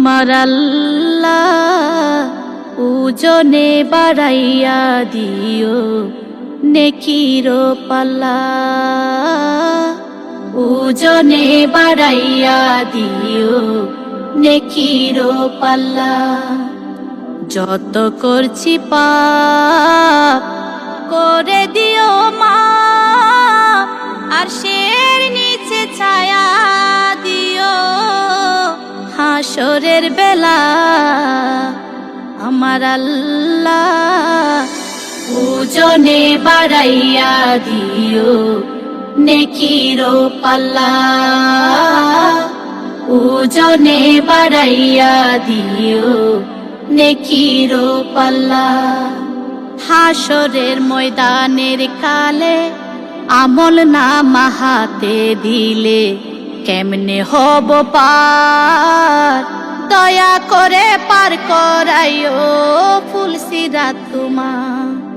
আমার আল্লাহ ওজনে বাড়াইয়া দিও নেকির পাল্লা, ওজনে বাড়াইয়া দিও নেকির পাল্লা। যত করছি পাপ করে দিও মাপ, আরশের নিচে ছায়া দিও হাসরের বেলা। আমার আল্লাহ ওজনে বাড়াইয়া দিও নেকির পাল্লা, ওজনে বাড়াইয়া দিও নেকির পাল্লা। হাসরের ময়দানের কালে আমল নামা হাতে দিলে কেমনে হব পার, দয়া করে পার করাইও ফুলসিরাত তোমার।